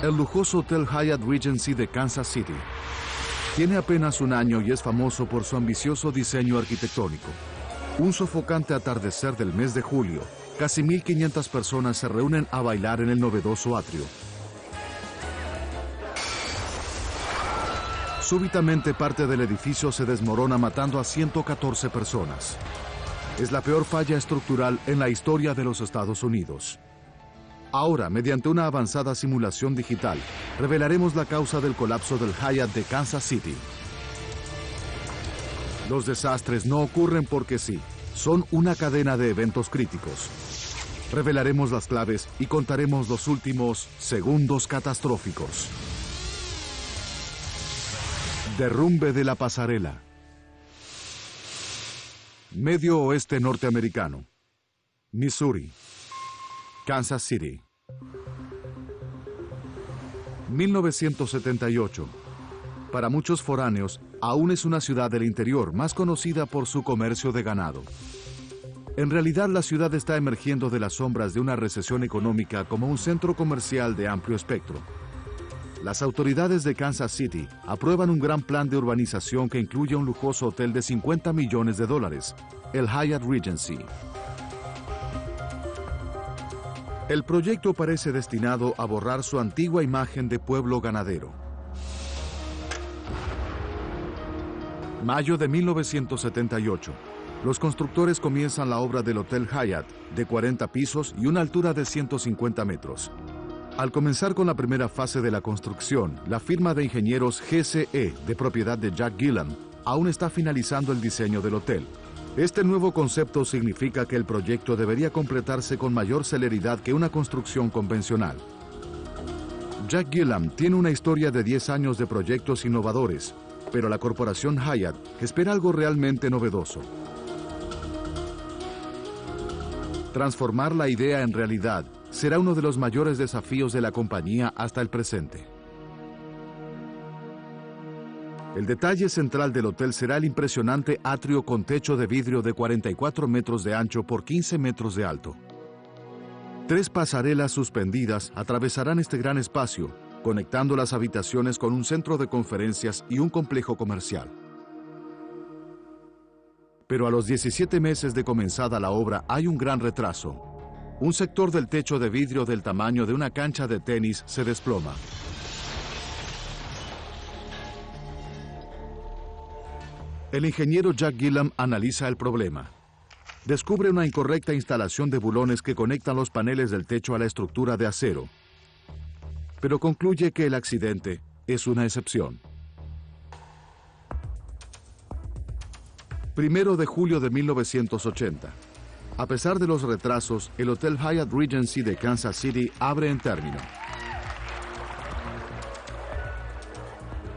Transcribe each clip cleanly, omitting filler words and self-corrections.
El lujoso Hotel Hyatt Regency de Kansas City tiene apenas un año y es famoso por su ambicioso diseño arquitectónico. Un sofocante atardecer del mes de julio, casi 1.500 personas se reúnen a bailar en el novedoso atrio. Súbitamente parte del edificio se desmorona matando a 114 personas. Es la peor falla estructural en la historia de los Estados Unidos. Ahora, mediante una avanzada simulación digital, revelaremos la causa del colapso del Hyatt de Kansas City. Los desastres no ocurren porque sí, son una cadena de eventos críticos. Revelaremos las claves y contaremos los últimos segundos catastróficos. Derrumbe de la pasarela. Medio oeste norteamericano. Missouri. Kansas City. 1978. Para muchos foráneos, aún es una ciudad del interior más conocida por su comercio de ganado. En realidad, la ciudad está emergiendo de las sombras de una recesión económica como un centro comercial de amplio espectro. Las autoridades de Kansas City aprueban un gran plan de urbanización que incluye un lujoso hotel de $50 millones, el Hyatt Regency. El proyecto parece destinado a borrar su antigua imagen de pueblo ganadero. Mayo de 1978. Los constructores comienzan la obra del Hotel Hyatt, de 40 pisos y una altura de 150 metros. Al comenzar con la primera fase de la construcción, la firma de ingenieros GCE, de propiedad de Jack Gillam, aún está finalizando el diseño del hotel. Este nuevo concepto significa que el proyecto debería completarse con mayor celeridad que una construcción convencional. Jack Gillam tiene una historia de 10 años de proyectos innovadores, pero la corporación Hyatt espera algo realmente novedoso. Transformar la idea en realidad será uno de los mayores desafíos de la compañía hasta el presente. El detalle central del hotel será el impresionante atrio con techo de vidrio de 44 metros de ancho por 15 metros de alto. 3 pasarelas suspendidas atravesarán este gran espacio, conectando las habitaciones con un centro de conferencias y un complejo comercial. Pero a los 17 meses de comenzada la obra hay un gran retraso. Un sector del techo de vidrio del tamaño de una cancha de tenis se desploma. El ingeniero Jack Gillam analiza el problema. Descubre una incorrecta instalación de bulones que conectan los paneles del techo a la estructura de acero, pero concluye que el accidente es una excepción. 1 de julio de 1980. A pesar de los retrasos, el Hotel Hyatt Regency de Kansas City abre en término.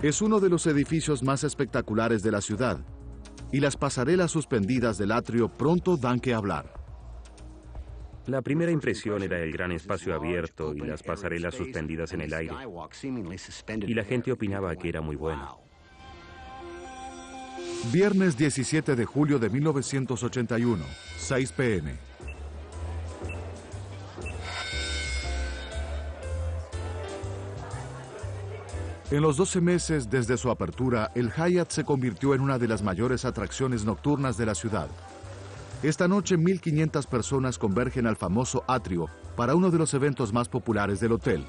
Es uno de los edificios más espectaculares de la ciudad, y las pasarelas suspendidas del atrio pronto dan que hablar. La primera impresión era el gran espacio abierto y las pasarelas suspendidas en el aire, y la gente opinaba que era muy bueno. Viernes 17 de julio de 1981, 6 p.m. En los 12 meses desde su apertura, el Hyatt se convirtió en una de las mayores atracciones nocturnas de la ciudad. Esta noche 1.500 personas convergen al famoso atrio para uno de los eventos más populares del hotel.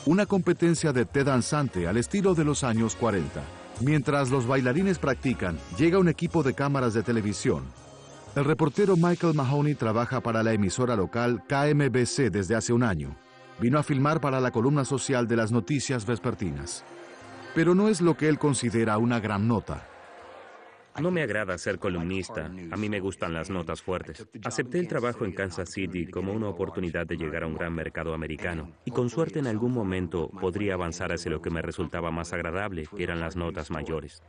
Una competencia de té danzante al estilo de los años 40. Mientras los bailarines practican, llega un equipo de cámaras de televisión. El reportero Michael Mahoney trabaja para la emisora local KMBC desde hace un año. Vino a filmar para la columna social de las noticias vespertinas. Pero no es lo que él considera una gran nota. No me agrada ser columnista, a mí me gustan las notas fuertes. Acepté el trabajo en Kansas City como una oportunidad de llegar a un gran mercado americano, y con suerte en algún momento podría avanzar hacia lo que me resultaba más agradable, que eran las notas mayores.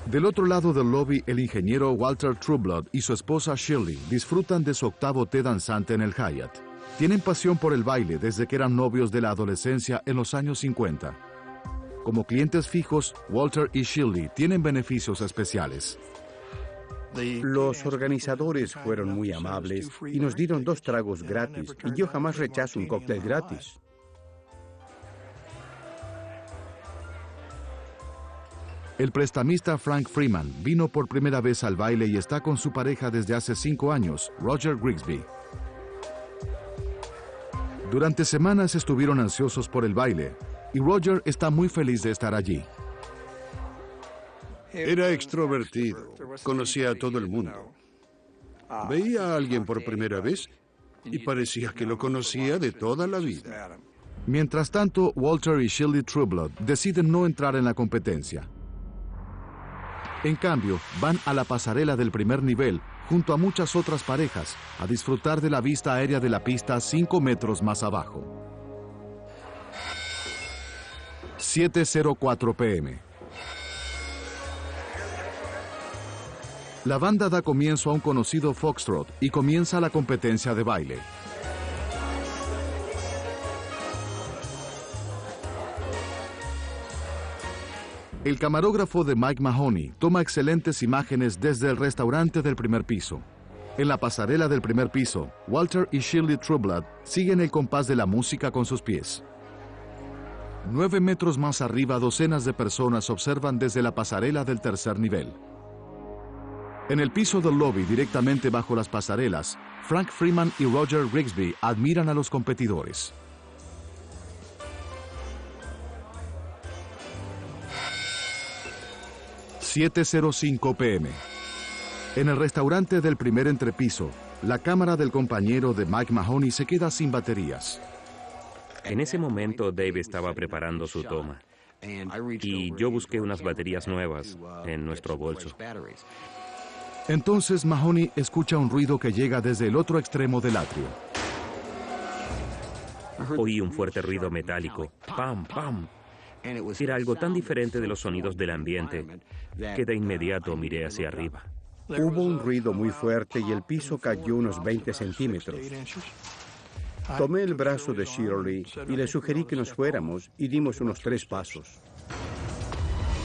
Del otro lado del lobby, el ingeniero Walter Trueblood y su esposa Shirley disfrutan de su octavo té danzante en el Hyatt. Tienen pasión por el baile desde que eran novios de la adolescencia en los años 50. Como clientes fijos, Walter y Shirley tienen beneficios especiales. Los organizadores fueron muy amables y nos dieron 2 tragos gratis, y yo jamás rechazo un cóctel gratis. El prestamista Frank Freeman vino por primera vez al baile y está con su pareja desde hace 5 años, Roger Grigsby. Durante semanas estuvieron ansiosos por el baile, y Roger está muy feliz de estar allí. Era extrovertido, conocía a todo el mundo. Veía a alguien por primera vez y parecía que lo conocía de toda la vida. Mientras tanto, Walter y Shirley Trueblood deciden no entrar en la competencia. En cambio, van a la pasarela del primer nivel, junto a muchas otras parejas, a disfrutar de la vista aérea de la pista 5 metros más abajo. 7:04 p.m. La banda da comienzo a un conocido foxtrot y comienza la competencia de baile. El camarógrafo de Mike Mahoney toma excelentes imágenes desde el restaurante del primer piso. En la pasarela del primer piso, Walter y Shirley Trueblood siguen el compás de la música con sus pies. 9 metros más arriba, docenas de personas observan desde la pasarela del tercer nivel. En el piso del lobby, directamente bajo las pasarelas, Frank Freeman y Roger Grigsby admiran a los competidores. 7:05 p.m. En el restaurante del primer entrepiso, la cámara del compañero de Mike Mahoney se queda sin baterías. En ese momento, Dave estaba preparando su toma, y yo busqué unas baterías nuevas en nuestro bolso. Entonces Mahoney escucha un ruido que llega desde el otro extremo del atrio. Oí un fuerte ruido metálico, ¡pam, pam! Era algo tan diferente de los sonidos del ambiente que de inmediato miré hacia arriba. Hubo un ruido muy fuerte y el piso cayó unos 20 centímetros. Tomé el brazo de Shirley y le sugerí que nos fuéramos y dimos unos 3 pasos.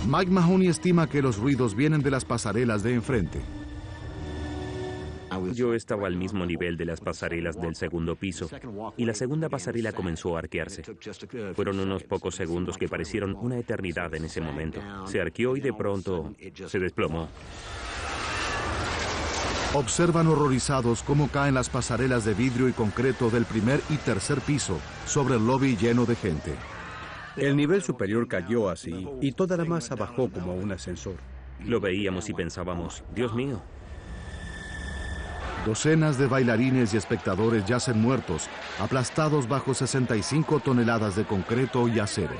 Mike Mahoney estima que los ruidos vienen de las pasarelas de enfrente. Yo estaba al mismo nivel de las pasarelas del segundo piso, y la segunda pasarela comenzó a arquearse. Fueron unos pocos segundos que parecieron una eternidad en ese momento. Se arqueó y de pronto se desplomó. Observan horrorizados cómo caen las pasarelas de vidrio y concreto del primer y tercer piso sobre el lobby lleno de gente. El nivel superior cayó así y toda la masa bajó como un ascensor. Lo veíamos y pensábamos, Dios mío. Docenas de bailarines y espectadores yacen muertos, aplastados bajo 65 toneladas de concreto y acero.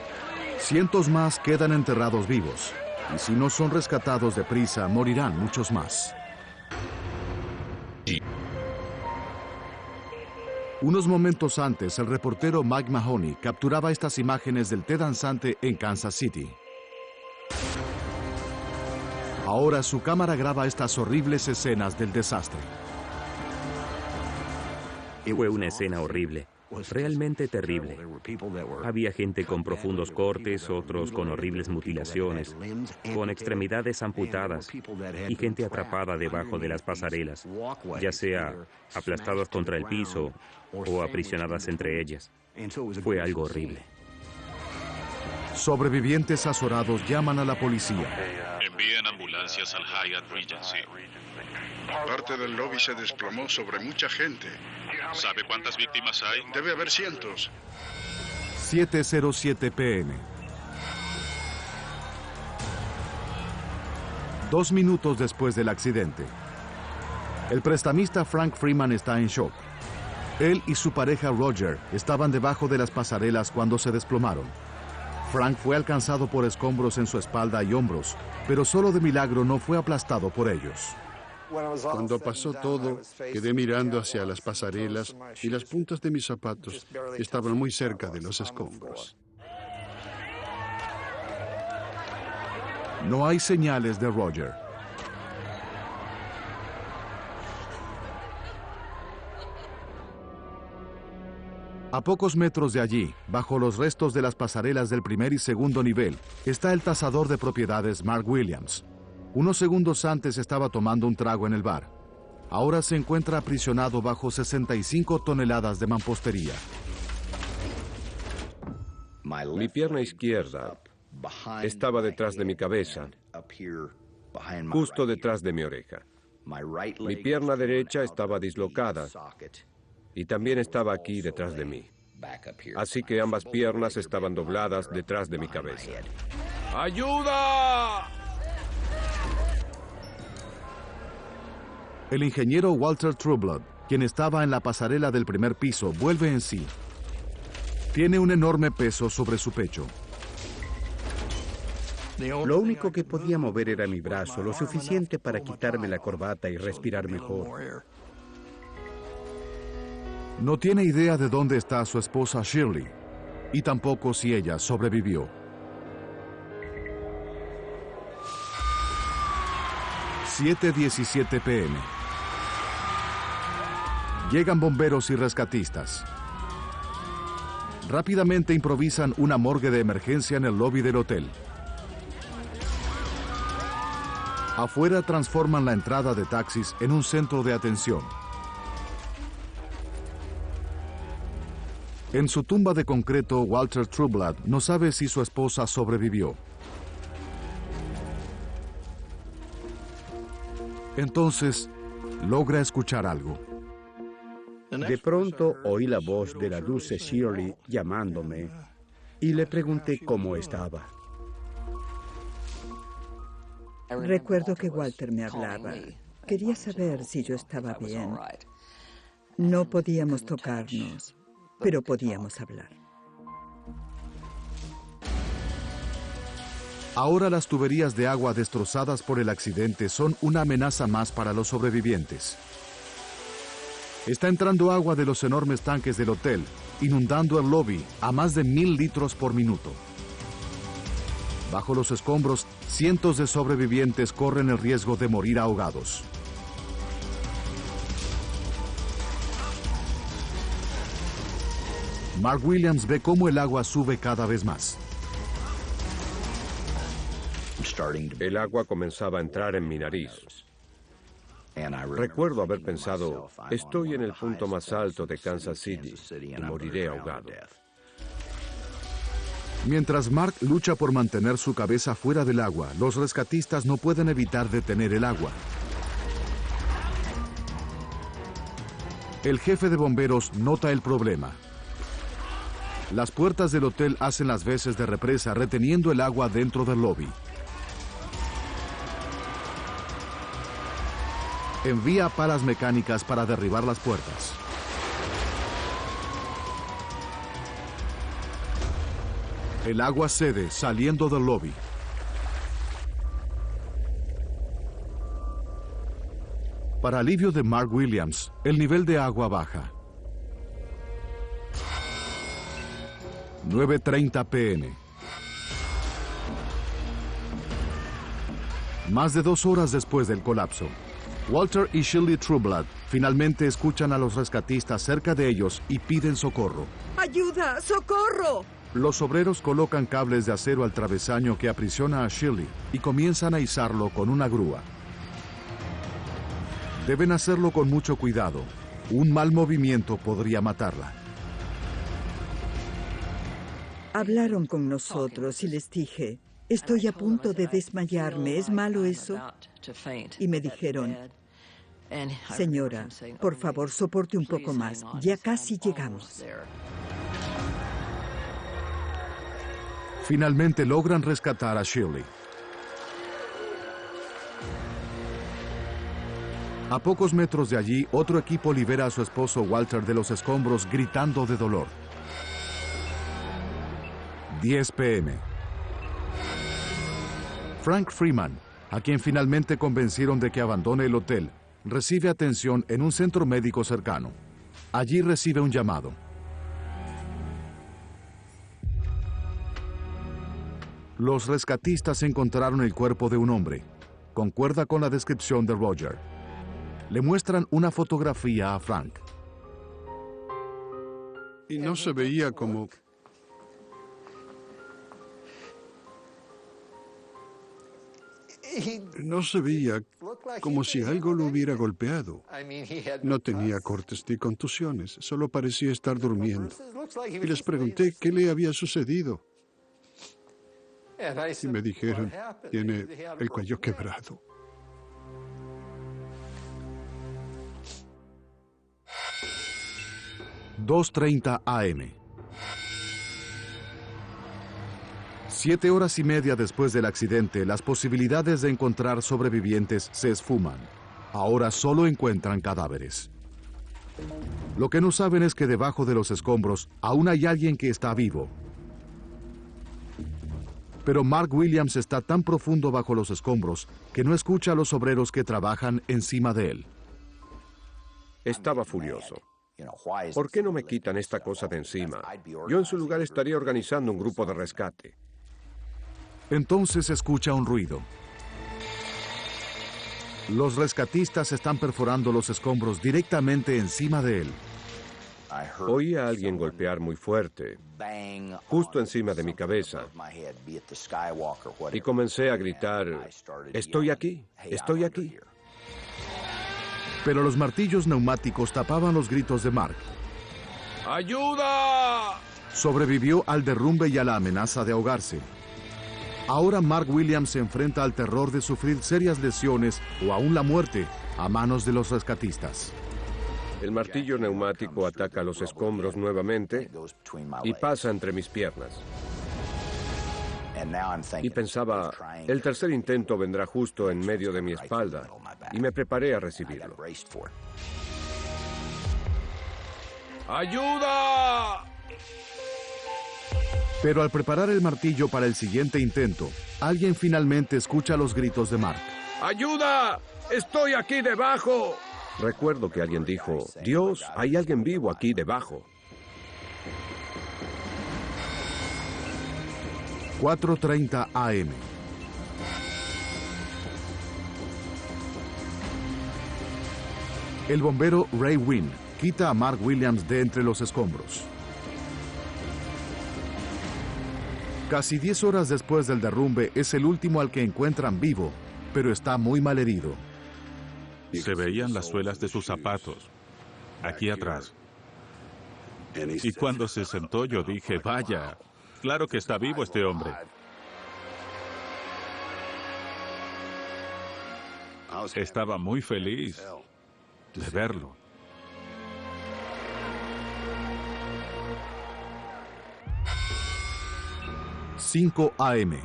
Cientos más quedan enterrados vivos, y si no son rescatados deprisa, morirán muchos más. Unos momentos antes, el reportero Mike Mahoney capturaba estas imágenes del té danzante en Kansas City. Ahora su cámara graba estas horribles escenas del desastre. Fue una escena horrible, realmente terrible. Había gente con profundos cortes, otros con horribles mutilaciones, con extremidades amputadas y gente atrapada debajo de las pasarelas, ya sea aplastadas contra el piso o aprisionadas entre ellas. Fue algo horrible. Sobrevivientes azorados llaman a la policía. Envían ambulancias al Hyatt Regency. Parte del lobby se desplomó sobre mucha gente. ¿Sabe cuántas víctimas hay? Debe haber cientos. 7:07 p.m. 2 minutos después del accidente. El prestamista Frank Freeman está en shock. Él y su pareja Roger estaban debajo de las pasarelas cuando se desplomaron. Frank fue alcanzado por escombros en su espalda y hombros, pero solo de milagro no fue aplastado por ellos. Cuando pasó todo, quedé mirando hacia las pasarelas y las puntas de mis zapatos estaban muy cerca de los escombros. No hay señales de Roger. A pocos metros de allí, bajo los restos de las pasarelas del primer y segundo nivel, está el tasador de propiedades Mark Williams. Unos segundos antes estaba tomando un trago en el bar. Ahora se encuentra aprisionado bajo 65 toneladas de mampostería. Mi pierna izquierda estaba detrás de mi cabeza, justo detrás de mi oreja. Mi pierna derecha estaba dislocada y también estaba aquí detrás de mí. Así que ambas piernas estaban dobladas detrás de mi cabeza. ¡Ayuda! El ingeniero Walter Trueblood, quien estaba en la pasarela del primer piso, vuelve en sí. Tiene un enorme peso sobre su pecho. Lo único que podía mover era mi brazo, lo suficiente para quitarme la corbata y respirar mejor. No tiene idea de dónde está su esposa Shirley, y tampoco si ella sobrevivió. 7:17 p.m. Llegan bomberos y rescatistas. Rápidamente improvisan una morgue de emergencia en el lobby del hotel. Afuera transforman la entrada de taxis en un centro de atención. En su tumba de concreto, Walter Trueblood no sabe si su esposa sobrevivió. Entonces, logra escuchar algo. De pronto oí la voz de la dulce Shirley llamándome y le pregunté cómo estaba. Recuerdo que Walter me hablaba. Quería saber si yo estaba bien. No podíamos tocarnos, pero podíamos hablar. Ahora las tuberías de agua destrozadas por el accidente son una amenaza más para los sobrevivientes. Está entrando agua de los enormes tanques del hotel, inundando el lobby a más de 1000 litros por minuto. Bajo los escombros, cientos de sobrevivientes corren el riesgo de morir ahogados. Mark Williams ve cómo el agua sube cada vez más. El agua comenzaba a entrar en mi nariz. Recuerdo haber pensado, estoy en el punto más alto de Kansas City y moriré ahogado. Mientras Mark lucha por mantener su cabeza fuera del agua, los rescatistas no pueden evitar detener el agua. El jefe de bomberos nota el problema. Las puertas del hotel hacen las veces de represa, reteniendo el agua dentro del lobby. Envía palas mecánicas para derribar las puertas. El agua cede, saliendo del lobby. Para alivio de Mark Williams, el nivel de agua baja. 9:30 p.m. Más de 2 horas después del colapso, Walter y Shirley Trueblood finalmente escuchan a los rescatistas cerca de ellos y piden socorro. ¡Ayuda! ¡Socorro! Los obreros colocan cables de acero al travesaño que aprisiona a Shirley y comienzan a izarlo con una grúa. Deben hacerlo con mucho cuidado. Un mal movimiento podría matarla. Hablaron con nosotros y les dije, estoy a punto de desmayarme, ¿es malo eso? Y me dijeron, señora, por favor, soporte un poco más, ya casi llegamos. Finalmente logran rescatar a Shirley. A pocos metros de allí, otro equipo libera a su esposo Walter de los escombros gritando de dolor. 10 p.m. Frank Freeman, a quien finalmente convencieron de que abandone el hotel, recibe atención en un centro médico cercano. Allí recibe un llamado. Los rescatistas encontraron el cuerpo de un hombre. Concuerda con la descripción de Roger. Le muestran una fotografía a Frank. Y no se veía como... No se veía como si algo lo hubiera golpeado. No tenía cortes ni contusiones, solo parecía estar durmiendo. Y les pregunté qué le había sucedido. Y me dijeron, tiene el cuello quebrado. (2:30 AM). 7 horas y media después del accidente, las posibilidades de encontrar sobrevivientes se esfuman. Ahora solo encuentran cadáveres. Lo que no saben es que debajo de los escombros aún hay alguien que está vivo. Pero Mark Williams está tan profundo bajo los escombros que no escucha a los obreros que trabajan encima de él. Estaba furioso. ¿Por qué no me quitan esta cosa de encima? Yo en su lugar estaría organizando un grupo de rescate. Entonces escucha un ruido. Los rescatistas están perforando los escombros directamente encima de él. Oí a alguien golpear muy fuerte, justo encima de mi cabeza, y comencé a gritar, «¡Estoy aquí! ¡Estoy aquí!». Pero los martillos neumáticos tapaban los gritos de Mark. ¡Ayuda! Sobrevivió al derrumbe y a la amenaza de ahogarse. Ahora Mark Williams se enfrenta al terror de sufrir serias lesiones o aún la muerte a manos de los rescatistas. El martillo neumático ataca los escombros nuevamente y pasa entre mis piernas. Y pensaba, el tercer intento vendrá justo en medio de mi espalda, y me preparé a recibirlo. ¡Ayuda! Pero al preparar el martillo para el siguiente intento, alguien finalmente escucha los gritos de Mark. ¡Ayuda! ¡Estoy aquí debajo! Recuerdo que alguien dijo, Dios, hay alguien vivo aquí debajo. 4:30 AM. El bombero Ray Wynn quita a Mark Williams de entre los escombros. Casi 10 horas después del derrumbe, es el último al que encuentran vivo, pero está muy malherido. Se veían las suelas de sus zapatos, aquí atrás. Y cuando se sentó yo dije, vaya, claro que está vivo este hombre. Estaba muy feliz de verlo. (5 AM).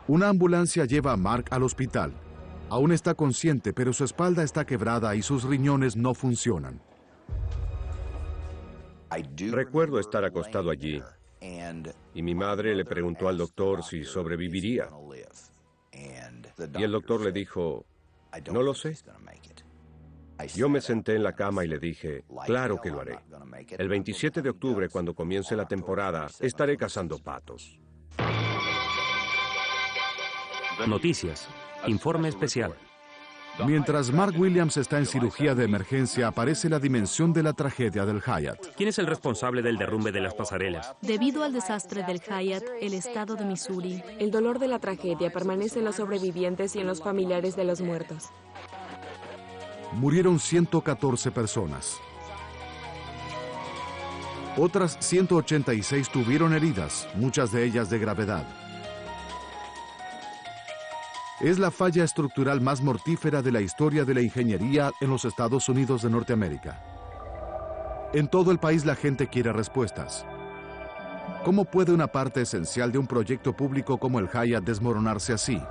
Una ambulancia lleva a Mark al hospital. Aún está consciente, pero su espalda está quebrada y sus riñones no funcionan. Recuerdo estar acostado allí y mi madre le preguntó al doctor si sobreviviría. Y el doctor le dijo, no lo sé. Yo me senté en la cama y le dije, claro que lo haré. El 27 de octubre, cuando comience la temporada, estaré cazando patos. Noticias. Informe especial. Mientras Mark Williams está en cirugía de emergencia, aparece la dimensión de la tragedia del Hyatt. ¿Quién es el responsable del derrumbe de las pasarelas? Debido al desastre del Hyatt, el estado de Missouri, el dolor de la tragedia permanece en los sobrevivientes y en los familiares de los muertos. Murieron 114 personas. Otras 186 tuvieron heridas, muchas de ellas de gravedad. Es la falla estructural más mortífera de la historia de la ingeniería en los Estados Unidos de Norteamérica. En todo el país la gente quiere respuestas. ¿Cómo puede una parte esencial de un proyecto público como el Hyatt desmoronarse así?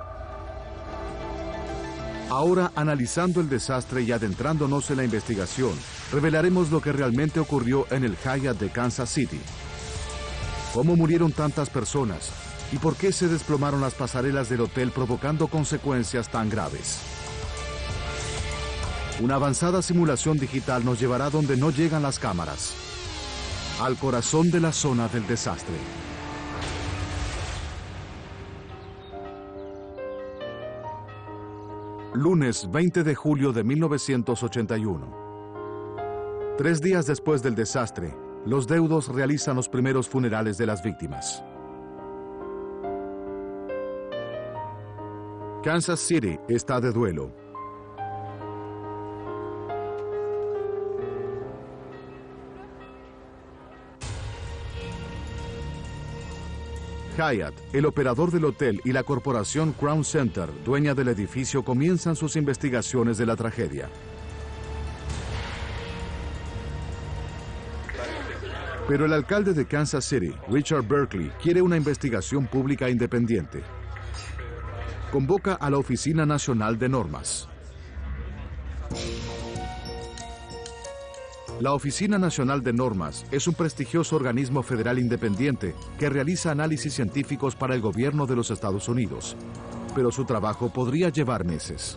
Ahora, analizando el desastre y adentrándonos en la investigación, revelaremos lo que realmente ocurrió en el Hyatt de Kansas City. ¿Cómo murieron tantas personas? ¿Y por qué se desplomaron las pasarelas del hotel provocando consecuencias tan graves? Una avanzada simulación digital nos llevará donde no llegan las cámaras, al corazón de la zona del desastre. Lunes 20 de julio de 1981. 3 días después del desastre, los deudos realizan los primeros funerales de las víctimas. Kansas City está de duelo. Hyatt, el operador del hotel, y la corporación Crown Center, dueña del edificio, comienzan sus investigaciones de la tragedia. Pero el alcalde de Kansas City, Richard Berkeley, quiere una investigación pública independiente. Convoca a la Oficina Nacional de Normas. La Oficina Nacional de Normas es un prestigioso organismo federal independiente que realiza análisis científicos para el gobierno de los Estados Unidos, pero su trabajo podría llevar meses.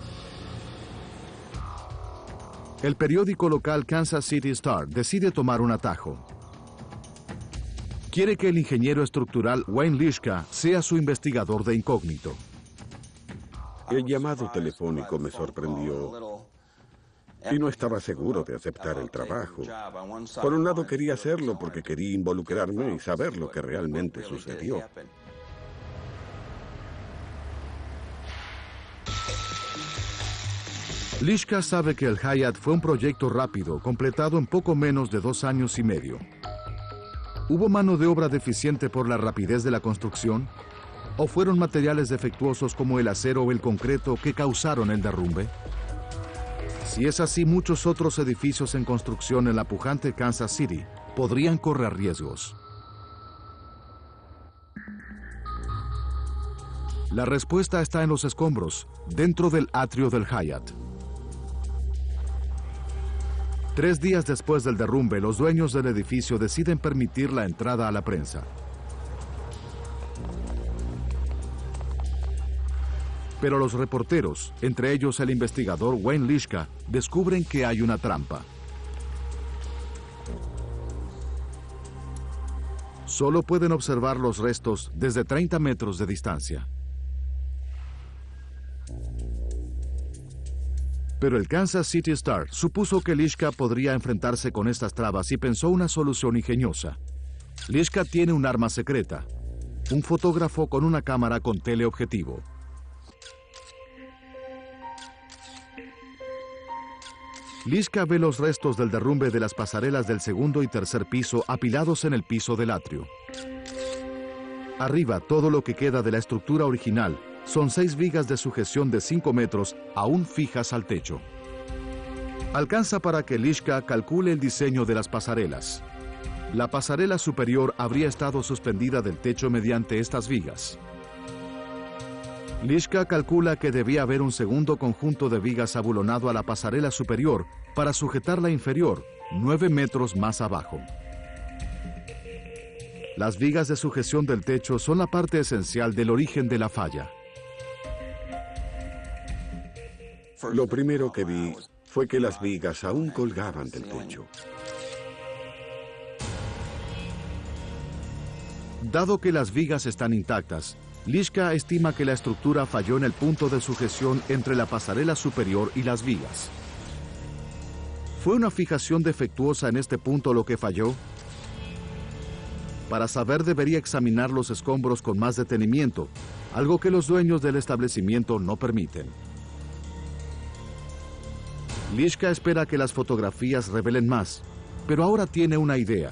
El periódico local Kansas City Star decide tomar un atajo. Quiere que el ingeniero estructural Wayne Lischka sea su investigador de incógnito. El llamado telefónico me sorprendió y no estaba seguro de aceptar el trabajo. Por un lado quería hacerlo porque quería involucrarme y saber lo que realmente sucedió. Lischka sabe que el Hyatt fue un proyecto rápido, completado en poco menos de 2 años y medio. ¿Hubo mano de obra deficiente por la rapidez de la construcción? ¿O fueron materiales defectuosos como el acero o el concreto que causaron el derrumbe? Si es así, muchos otros edificios en construcción en la pujante Kansas City podrían correr riesgos. La respuesta está en los escombros, dentro del atrio del Hyatt. 3 días después del derrumbe, los dueños del edificio deciden permitir la entrada a la prensa. Pero los reporteros, entre ellos el investigador Wayne Lischka, descubren que hay una trampa. Solo pueden observar los restos desde 30 metros de distancia. Pero el Kansas City Star supuso que Lischka podría enfrentarse con estas trabas y pensó una solución ingeniosa. Lischka tiene un arma secreta, un fotógrafo con una cámara con teleobjetivo. Lischka ve los restos del derrumbe de las pasarelas del segundo y tercer piso apilados en el piso del atrio. Arriba, todo lo que queda de la estructura original son 6 vigas de sujeción de 5 metros aún fijas al techo. Alcanza para que Lischka calcule el diseño de las pasarelas. La pasarela superior habría estado suspendida del techo mediante estas vigas. Lischka calcula que debía haber un segundo conjunto de vigas abulonado a la pasarela superior para sujetar la inferior, 9 metros más abajo. Las vigas de sujeción del techo son la parte esencial del origen de la falla. Lo primero que vi fue que las vigas aún colgaban del techo. Dado que las vigas están intactas, Lischka estima que la estructura falló en el punto de sujeción entre la pasarela superior y las vigas. ¿Fue una fijación defectuosa en este punto lo que falló? Para saber, debería examinar los escombros con más detenimiento, algo que los dueños del establecimiento no permiten. Lischka espera que las fotografías revelen más, pero ahora tiene una idea.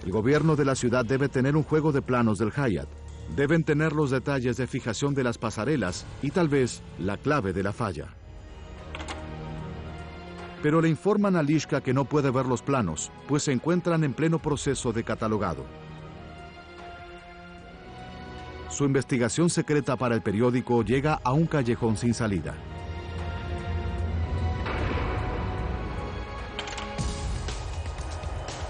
El gobierno de la ciudad debe tener un juego de planos del Hyatt. Deben tener los detalles de fijación de las pasarelas y tal vez la clave de la falla. Pero le informan a Lischka que no puede ver los planos, pues se encuentran en pleno proceso de catalogado. Su investigación secreta para el periódico llega a un callejón sin salida.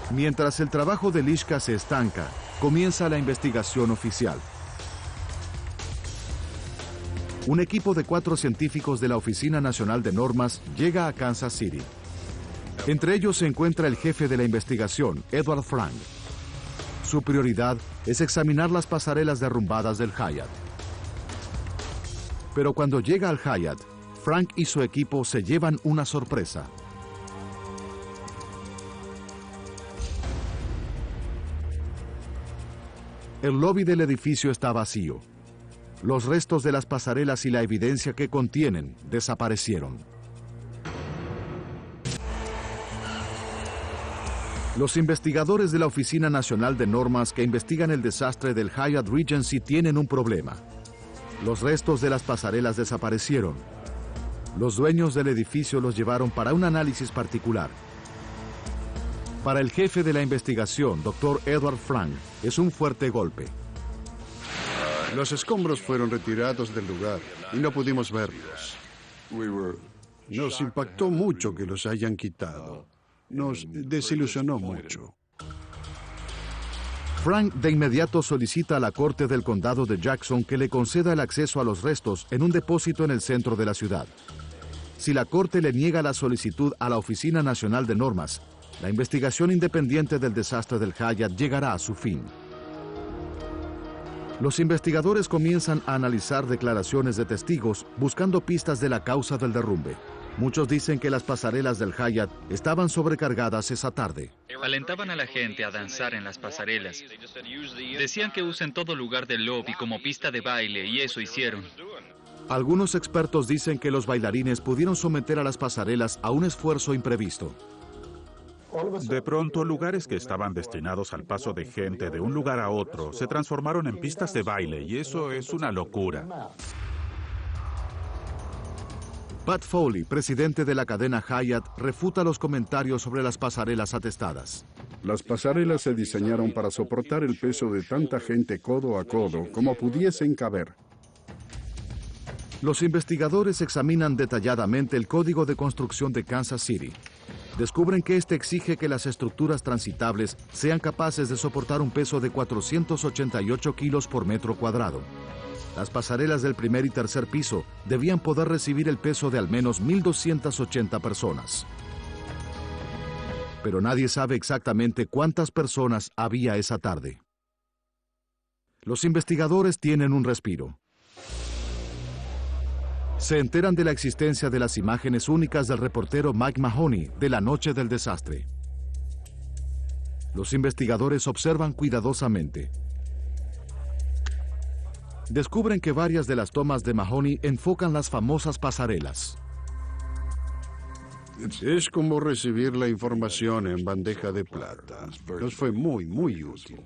Mientras el trabajo de Lischka se estanca, comienza la investigación oficial. Un equipo de 4 científicos de la Oficina Nacional de Normas llega a Kansas City. Entre ellos se encuentra el jefe de la investigación, Edward Frank. Su prioridad es examinar las pasarelas derrumbadas del Hyatt. Pero cuando llega al Hyatt, Frank y su equipo se llevan una sorpresa. El lobby del edificio está vacío. Los restos de las pasarelas y la evidencia que contienen desaparecieron. Los investigadores de la Oficina Nacional de Normas que investigan el desastre del Hyatt Regency tienen un problema. Los restos de las pasarelas desaparecieron. Los dueños del edificio los llevaron para un análisis particular. Para el jefe de la investigación, Dr. Edward Frank, es un fuerte golpe. Los escombros fueron retirados del lugar y no pudimos verlos. Nos impactó mucho que los hayan quitado. Nos desilusionó mucho. Frank de inmediato solicita a la Corte del Condado de Jackson que le conceda el acceso a los restos en un depósito en el centro de la ciudad. Si la Corte le niega la solicitud a la Oficina Nacional de Normas, la investigación independiente del desastre del Hyatt llegará a su fin. Los investigadores comienzan a analizar declaraciones de testigos buscando pistas de la causa del derrumbe. Muchos dicen que las pasarelas del Hyatt estaban sobrecargadas esa tarde. Alentaban a la gente a danzar en las pasarelas. Decían que usen todo lugar del lobby como pista de baile y eso hicieron. Algunos expertos dicen que los bailarines pudieron someter a las pasarelas a un esfuerzo imprevisto. De pronto, lugares que estaban destinados al paso de gente de un lugar a otro se transformaron en pistas de baile y eso es una locura. Pat Foley, presidente de la cadena Hyatt, refuta los comentarios sobre las pasarelas atestadas. Las pasarelas se diseñaron para soportar el peso de tanta gente codo a codo como pudiesen caber. Los investigadores examinan detalladamente el Código de Construcción de Kansas City. Descubren que este exige que las estructuras transitables sean capaces de soportar un peso de 488 kilos por metro cuadrado. Las pasarelas del primer y tercer piso debían poder recibir el peso de al menos 1.280 personas. Pero nadie sabe exactamente cuántas personas había esa tarde. Los investigadores tienen un respiro. Se enteran de la existencia de las imágenes únicas del reportero Mike Mahoney de la noche del desastre. Los investigadores observan cuidadosamente. Descubren que varias de las tomas de Mahoney enfocan las famosas pasarelas. Es como recibir la información en bandeja de plata. Nos fue muy útil.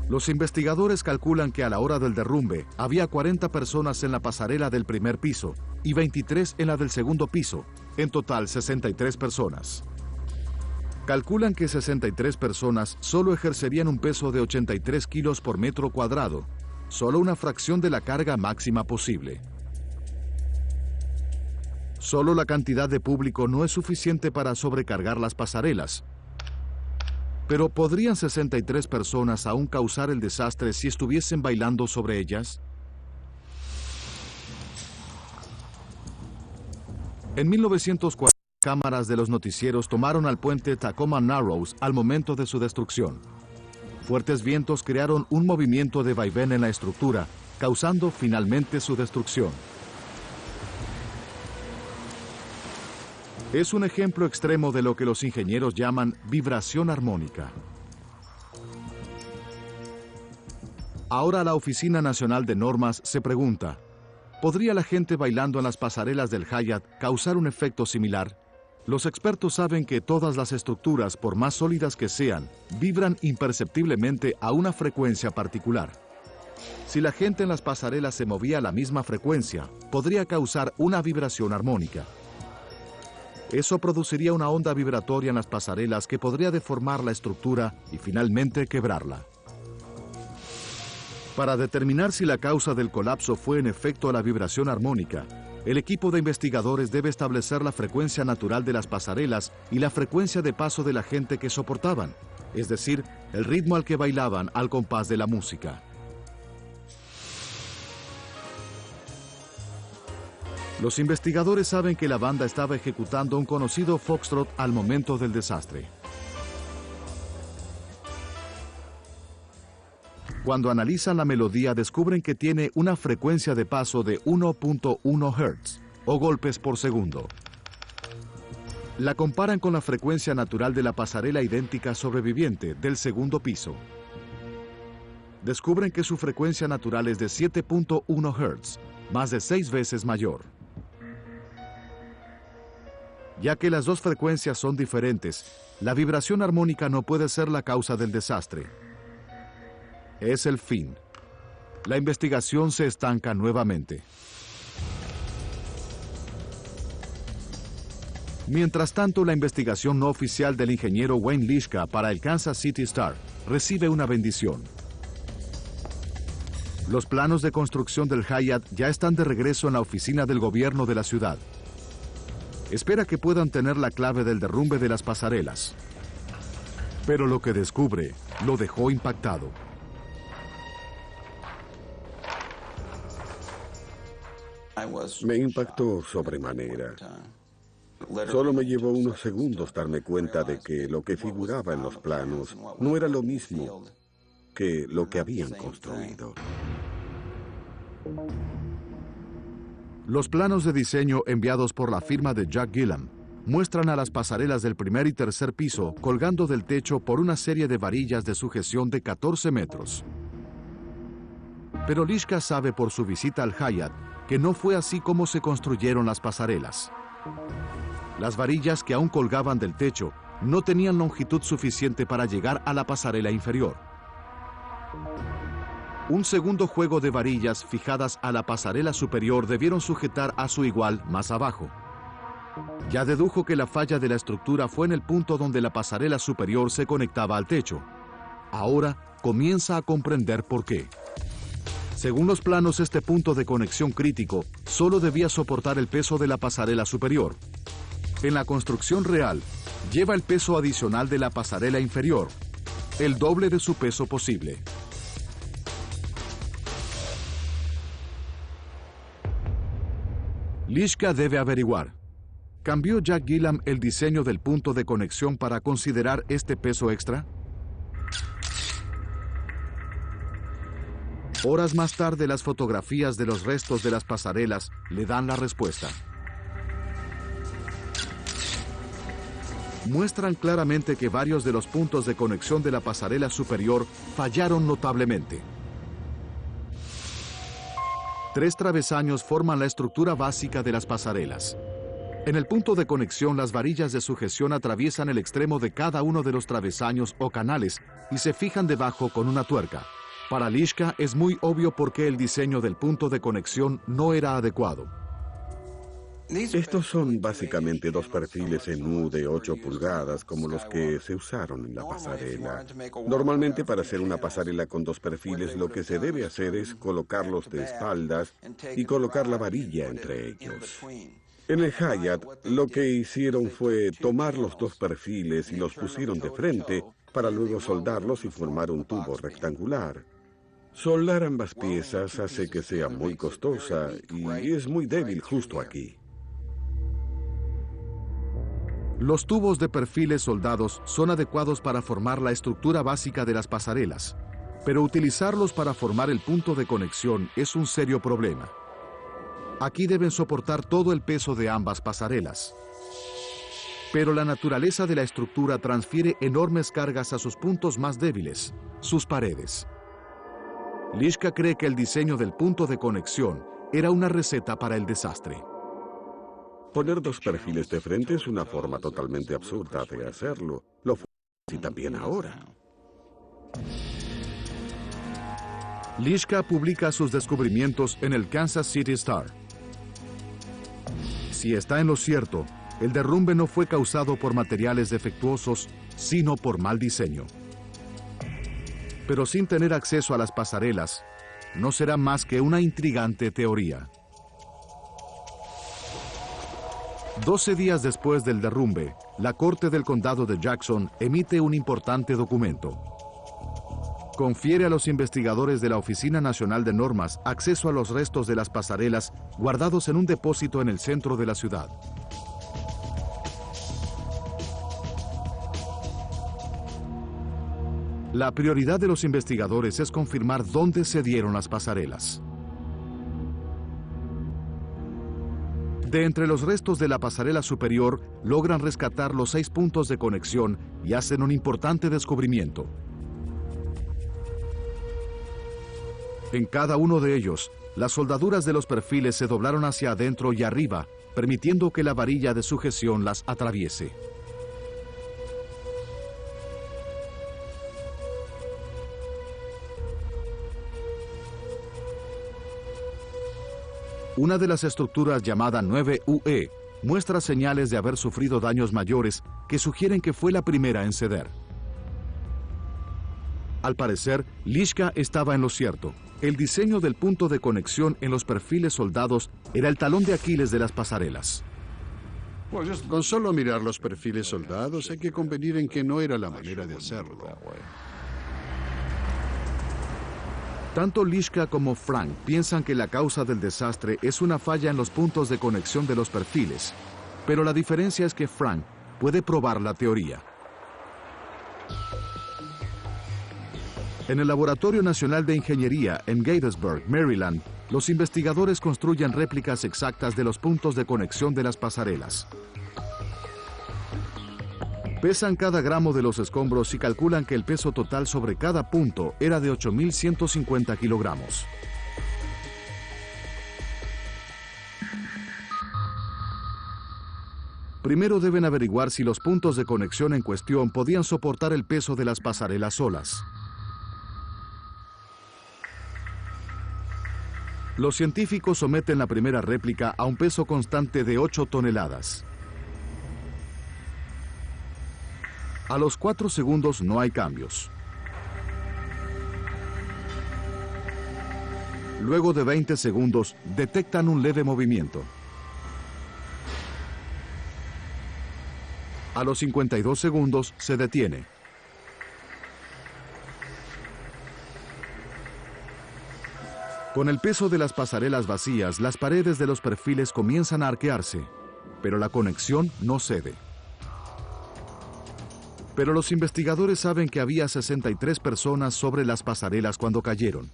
Los investigadores calculan que a la hora del derrumbe había 40 personas en la pasarela del primer piso y 23 en la del segundo piso, en total 63 personas. Calculan que 63 personas solo ejercerían un peso de 83 kilos por metro cuadrado, solo una fracción de la carga máxima posible. Solo la cantidad de público no es suficiente para sobrecargar las pasarelas. Pero ¿podrían 63 personas aún causar el desastre si estuviesen bailando sobre ellas? En 1940, cámaras de los noticieros tomaron al puente Tacoma Narrows al momento de su destrucción. Fuertes vientos crearon un movimiento de vaivén en la estructura, causando finalmente su destrucción. Es un ejemplo extremo de lo que los ingenieros llaman vibración armónica. Ahora la Oficina Nacional de Normas se pregunta, ¿podría la gente bailando en las pasarelas del Hyatt causar un efecto similar? Los expertos saben que todas las estructuras, por más sólidas que sean, vibran imperceptiblemente a una frecuencia particular. Si la gente en las pasarelas se movía a la misma frecuencia, podría causar una vibración armónica. Eso produciría una onda vibratoria en las pasarelas que podría deformar la estructura y finalmente quebrarla. Para determinar si la causa del colapso fue en efecto la vibración armónica, el equipo de investigadores debe establecer la frecuencia natural de las pasarelas y la frecuencia de paso de la gente que soportaban, es decir, el ritmo al que bailaban al compás de la música. Los investigadores saben que la banda estaba ejecutando un conocido foxtrot al momento del desastre. Cuando analizan la melodía, descubren que tiene una frecuencia de paso de 1.1 Hz, o golpes por segundo. La comparan con la frecuencia natural de la pasarela idéntica sobreviviente del segundo piso. descubren que su frecuencia natural es de 7.1 Hz, más de 6 veces mayor. Ya que las dos frecuencias son diferentes, la vibración armónica no puede ser la causa del desastre. Es el fin. La investigación se estanca nuevamente. Mientras tanto, la investigación no oficial del ingeniero Wayne Lischka para el Kansas City Star recibe una bendición. Los planos de construcción del Hyatt ya están de regreso en la oficina del gobierno de la ciudad. Espera que puedan tener la clave del derrumbe de las pasarelas. Pero lo que descubre lo dejó impactado. Me impactó sobremanera. Solo me llevó unos segundos darme cuenta de que lo que figuraba en los planos no era lo mismo que lo que habían construido. Los planos de diseño enviados por la firma de Jack Gillam muestran a las pasarelas del primer y tercer piso colgando del techo por una serie de varillas de sujeción de 14 metros. Pero Lischka sabe por su visita al Hyatt que no fue así como se construyeron las pasarelas. Las varillas que aún colgaban del techo no tenían longitud suficiente para llegar a la pasarela inferior. Un segundo juego de varillas fijadas a la pasarela superior debieron sujetar a su igual más abajo. Ya dedujo que la falla de la estructura fue en el punto donde la pasarela superior se conectaba al techo. Ahora comienza a comprender por qué. Según los planos, este punto de conexión crítico solo debía soportar el peso de la pasarela superior. En la construcción real, lleva el peso adicional de la pasarela inferior, el doble de su peso posible. Lischka debe averiguar. ¿Cambió Jack Gillam el diseño del punto de conexión para considerar este peso extra? Horas más tarde, las fotografías de los restos de las pasarelas le dan la respuesta. Muestran claramente que varios de los puntos de conexión de la pasarela superior fallaron notablemente. 3 travesaños forman la estructura básica de las pasarelas. En el punto de conexión, las varillas de sujeción atraviesan el extremo de cada uno de los travesaños o canales y se fijan debajo con una tuerca. Para Lischka es muy obvio por qué el diseño del punto de conexión no era adecuado. Estos son básicamente 2 perfiles en U de 8 pulgadas como los que se usaron en la pasarela. Normalmente, para hacer una pasarela con 2 perfiles, lo que se debe hacer es colocarlos de espaldas y colocar la varilla entre ellos. En el Hyatt, lo que hicieron fue tomar los 2 perfiles y los pusieron de frente para luego soldarlos y formar un tubo rectangular. Soldar ambas piezas hace que sea muy costosa y es muy débil justo aquí. Los tubos de perfiles soldados son adecuados para formar la estructura básica de las pasarelas, pero utilizarlos para formar el punto de conexión es un serio problema. Aquí deben soportar todo el peso de ambas pasarelas. Pero la naturaleza de la estructura transfiere enormes cargas a sus puntos más débiles, sus paredes. Lischka cree que el diseño del punto de conexión era una receta para el desastre. Poner 2 perfiles de frente es una forma totalmente absurda de hacerlo. Lo fue y también ahora. Lischka publica sus descubrimientos en el Kansas City Star. Si está en lo cierto, el derrumbe no fue causado por materiales defectuosos, sino por mal diseño. Pero sin tener acceso a las pasarelas, no será más que una intrigante teoría. 12 días después del derrumbe, la Corte del Condado de Jackson emite un importante documento. Confiere a los investigadores de la Oficina Nacional de Normas acceso a los restos de las pasarelas guardados en un depósito en el centro de la ciudad. La prioridad de los investigadores es confirmar dónde se dieron las pasarelas. De entre los restos de la pasarela superior, logran rescatar los 6 puntos de conexión y hacen un importante descubrimiento. En cada uno de ellos, las soldaduras de los perfiles se doblaron hacia adentro y arriba, permitiendo que la varilla de sujeción las atraviese. Una de las estructuras llamada 9UE muestra señales de haber sufrido daños mayores que sugieren que fue la primera en ceder. Al parecer, Lischka estaba en lo cierto. El diseño del punto de conexión en los perfiles soldados era el talón de Aquiles de las pasarelas. Con solo mirar los perfiles soldados hay que convenir en que no era la manera de hacerlo. Tanto Lischka como Frank piensan que la causa del desastre es una falla en los puntos de conexión de los perfiles, pero la diferencia es que Frank puede probar la teoría. En el Laboratorio Nacional de Ingeniería en Gettysburg, Maryland, los investigadores construyen réplicas exactas de los puntos de conexión de las pasarelas. Pesan cada gramo de los escombros y calculan que el peso total sobre cada punto era de 8.150 kilogramos. Primero deben averiguar si los puntos de conexión en cuestión podían soportar el peso de las pasarelas solas. Los científicos someten la primera réplica a un peso constante de 8 toneladas. A los 4 segundos no hay cambios. Luego de 20 segundos, detectan un leve movimiento. A los 52 segundos, se detiene. Con el peso de las pasarelas vacías, las paredes de los perfiles comienzan a arquearse, pero la conexión no cede. Pero los investigadores saben que había 63 personas sobre las pasarelas cuando cayeron.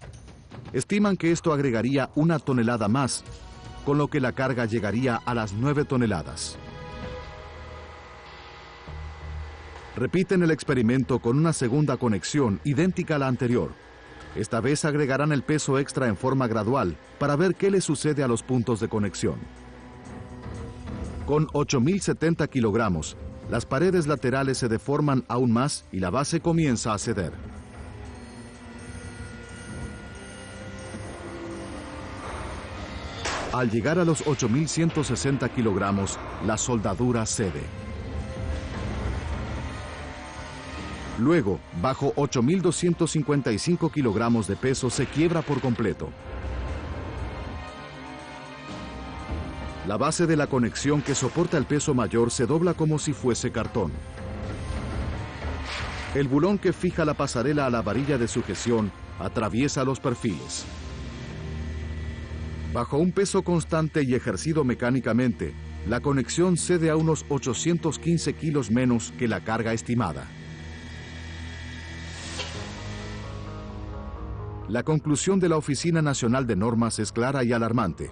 Estiman que esto agregaría 1 tonelada más, con lo que la carga llegaría a las 9 toneladas. Repiten el experimento con una segunda conexión idéntica a la anterior. Esta vez agregarán el peso extra en forma gradual para ver qué le sucede a los puntos de conexión. Con 8.070 kilogramos, las paredes laterales se deforman aún más y la base comienza a ceder. Al llegar a los 8.160 kilogramos, la soldadura cede. Luego, bajo 8.255 kilogramos de peso, se quiebra por completo. La base de la conexión que soporta el peso mayor se dobla como si fuese cartón. El bulón que fija la pasarela a la varilla de sujeción atraviesa los perfiles. Bajo un peso constante y ejercido mecánicamente, la conexión cede a unos 815 kilos menos que la carga estimada. La conclusión de la Oficina Nacional de Normas es clara y alarmante.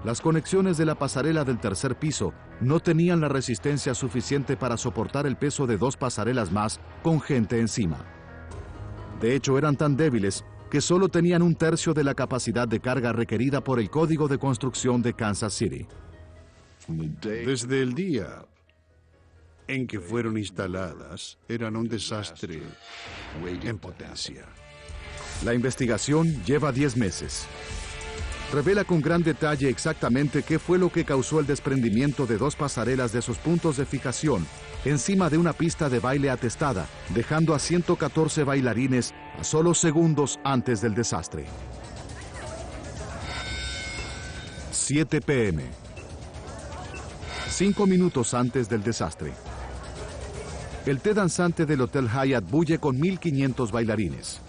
Las conexiones de la pasarela del tercer piso no tenían la resistencia suficiente para soportar el peso de 2 pasarelas más con gente encima. De hecho, eran tan débiles que solo tenían 1/3 de la capacidad de carga requerida por el Código de Construcción de Kansas City. Desde el día en que fueron instaladas, eran un desastre en potencia. La investigación lleva 10 meses. Revela con gran detalle exactamente qué fue lo que causó el desprendimiento de 2 pasarelas de sus puntos de fijación encima de una pista de baile atestada, dejando a 114 bailarines a solo segundos antes del desastre. 7 p.m. 5 minutos antes del desastre. El té danzante del Hotel Hyatt bulle con 1.500 bailarines.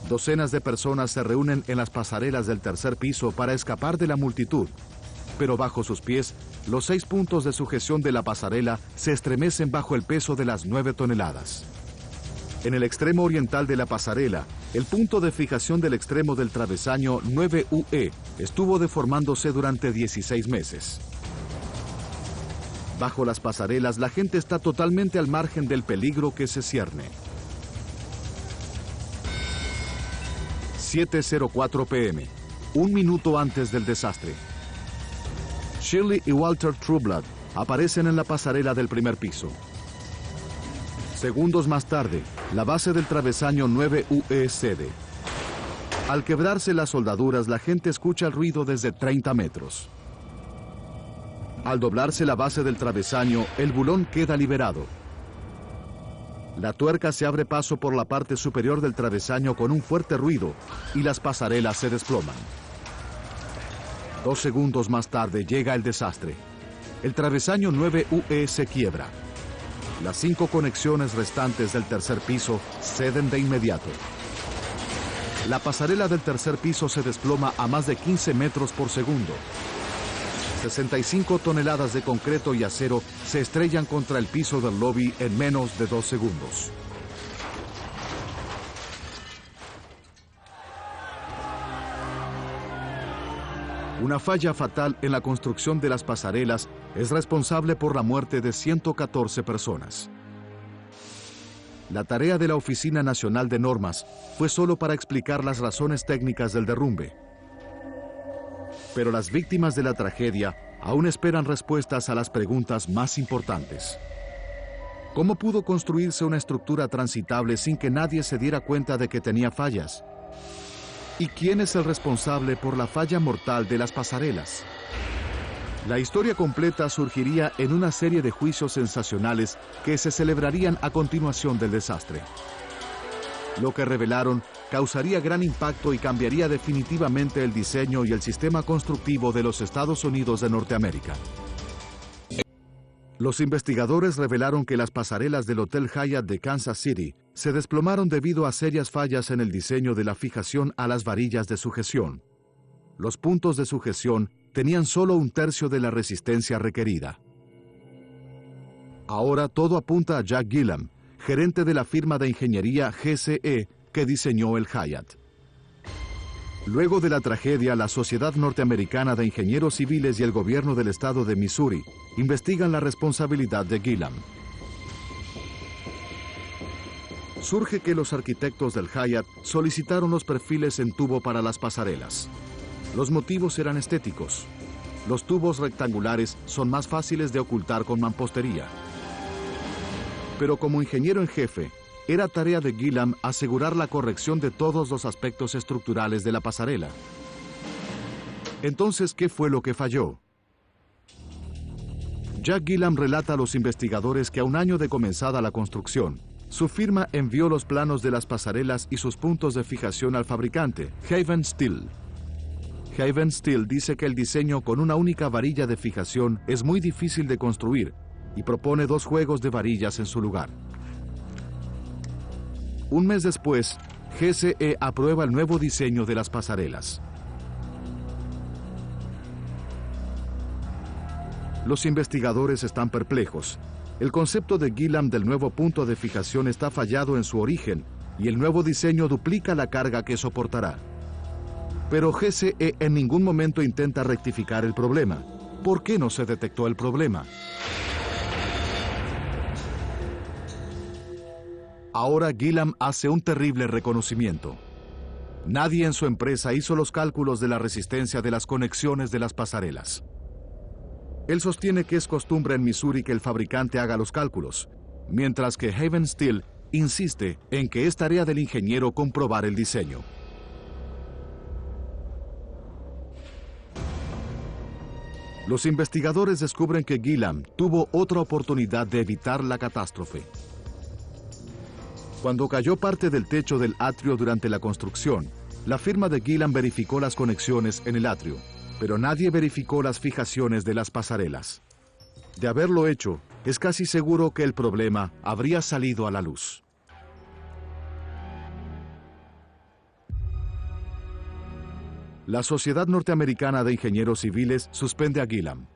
Docenas de personas se reúnen en las pasarelas del tercer piso para escapar de la multitud, pero bajo sus pies, los 6 puntos de sujeción de la pasarela se estremecen bajo el peso de las 9 toneladas. En el extremo oriental de la pasarela, el punto de fijación del extremo del travesaño 9UE estuvo deformándose durante 16 meses. Bajo las pasarelas, la gente está totalmente al margen del peligro que se cierne. 7:04 p.m., un minuto antes del desastre. Shirley y Walter Trueblood aparecen en la pasarela del primer piso. Segundos más tarde, la base del travesaño 9UE cede. Al quebrarse las soldaduras, la gente escucha el ruido desde 30 metros. Al doblarse la base del travesaño, el bulón queda liberado. La tuerca se abre paso por la parte superior del travesaño con un fuerte ruido y las pasarelas se desploman. 2 segundos más tarde llega el desastre. El travesaño 9UE se quiebra. Las 5 conexiones restantes del tercer piso ceden de inmediato. La pasarela del tercer piso se desploma a más de 15 metros por segundo. 65 toneladas de concreto y acero se estrellan contra el piso del lobby en menos de 2 segundos. Una falla fatal en la construcción de las pasarelas es responsable por la muerte de 114 personas. La tarea de la Oficina Nacional de Normas fue solo para explicar las razones técnicas del derrumbe. Pero las víctimas de la tragedia aún esperan respuestas a las preguntas más importantes. ¿Cómo pudo construirse una estructura transitable sin que nadie se diera cuenta de que tenía fallas? ¿Y quién es el responsable por la falla mortal de las pasarelas? La historia completa surgiría en una serie de juicios sensacionales que se celebrarían a continuación del desastre. Lo que revelaron causaría gran impacto y cambiaría definitivamente el diseño y el sistema constructivo de los Estados Unidos de Norteamérica. Los investigadores revelaron que las pasarelas del Hotel Hyatt de Kansas City se desplomaron debido a serias fallas en el diseño de la fijación a las varillas de sujeción. Los puntos de sujeción tenían solo 1/3 de la resistencia requerida. Ahora todo apunta a Jack Gillam, gerente de la firma de ingeniería GCE que diseñó el Hyatt. Luego de la tragedia, la Sociedad Norteamericana de Ingenieros Civiles y el gobierno del estado de Missouri investigan la responsabilidad de Gillam. Surge que los arquitectos del Hyatt solicitaron los perfiles en tubo para las pasarelas. Los motivos eran estéticos. Los tubos rectangulares son más fáciles de ocultar con mampostería. Pero como ingeniero en jefe, era tarea de Gillam asegurar la corrección de todos los aspectos estructurales de la pasarela. Entonces, ¿qué fue lo que falló? Jack Gillam relata a los investigadores que a un año de comenzada la construcción, su firma envió los planos de las pasarelas y sus puntos de fijación al fabricante, Haven Steel. Haven Steel dice que el diseño con una única varilla de fijación es muy difícil de construir y propone 2 juegos de varillas en su lugar. Un mes después, GCE aprueba el nuevo diseño de las pasarelas. Los investigadores están perplejos. El concepto de Gillam del nuevo punto de fijación está fallado en su origen y el nuevo diseño duplica la carga que soportará. Pero GCE en ningún momento intenta rectificar el problema. ¿Por qué no se detectó el problema? Ahora Gillam hace un terrible reconocimiento. Nadie en su empresa hizo los cálculos de la resistencia de las conexiones de las pasarelas. Él sostiene que es costumbre en Missouri que el fabricante haga los cálculos, mientras que Haven Steel insiste en que es tarea del ingeniero comprobar el diseño. Los investigadores descubren que Gillam tuvo otra oportunidad de evitar la catástrofe. Cuando cayó parte del techo del atrio durante la construcción, la firma de Gillam verificó las conexiones en el atrio, pero nadie verificó las fijaciones de las pasarelas. De haberlo hecho, es casi seguro que el problema habría salido a la luz. La Sociedad Norteamericana de Ingenieros Civiles suspende a Gillam.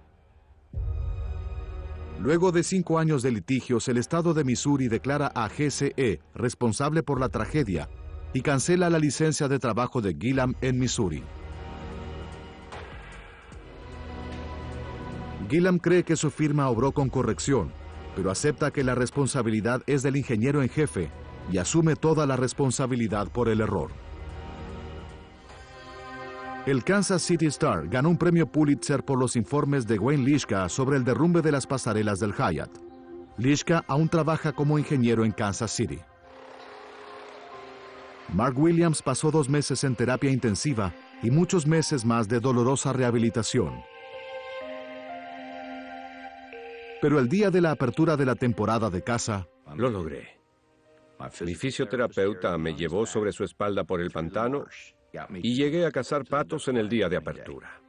Luego de 5 años de litigios, el estado de Missouri declara a GCE responsable por la tragedia y cancela la licencia de trabajo de Gillam en Missouri. Gillam cree que su firma obró con corrección, pero acepta que la responsabilidad es del ingeniero en jefe y asume toda la responsabilidad por el error. El Kansas City Star ganó un premio Pulitzer por los informes de Wayne Lischka sobre el derrumbe de las pasarelas del Hyatt. Lischka aún trabaja como ingeniero en Kansas City. Mark Williams pasó 2 meses en terapia intensiva y muchos meses más de dolorosa rehabilitación. Pero el día de la apertura de la temporada de caza, lo logré. Mi fisioterapeuta me llevó sobre su espalda por el pantano y llegué a cazar patos en el día de apertura.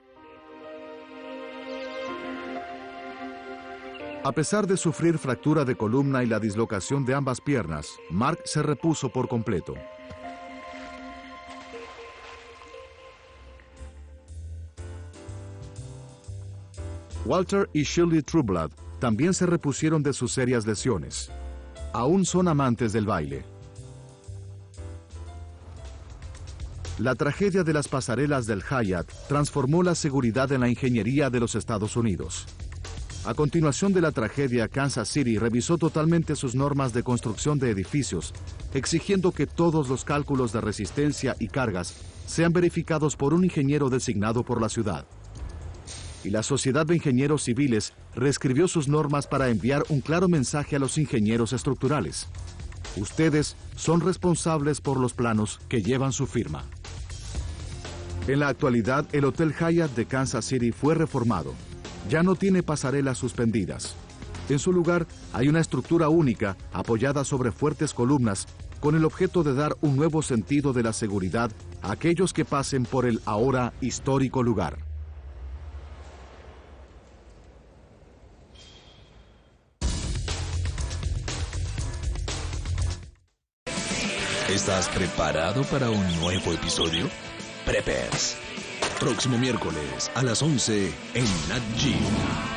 A pesar de sufrir fractura de columna y la dislocación de ambas piernas, Mark se repuso por completo. Walter y Shirley Trueblood también se repusieron de sus serias lesiones. Aún son amantes del baile. La tragedia de las pasarelas del Hyatt transformó la seguridad en la ingeniería de los Estados Unidos. A continuación de la tragedia, Kansas City revisó totalmente sus normas de construcción de edificios, exigiendo que todos los cálculos de resistencia y cargas sean verificados por un ingeniero designado por la ciudad. Y la Sociedad de Ingenieros Civiles reescribió sus normas para enviar un claro mensaje a los ingenieros estructurales. Ustedes son responsables por los planos que llevan su firma. En la actualidad, el Hotel Hyatt de Kansas City fue reformado. Ya no tiene pasarelas suspendidas. En su lugar, hay una estructura única, apoyada sobre fuertes columnas, con el objeto de dar un nuevo sentido de la seguridad a aquellos que pasen por el ahora histórico lugar. ¿Estás preparado para un nuevo episodio? Preppers. Próximo miércoles a las 11 en Nat Geo.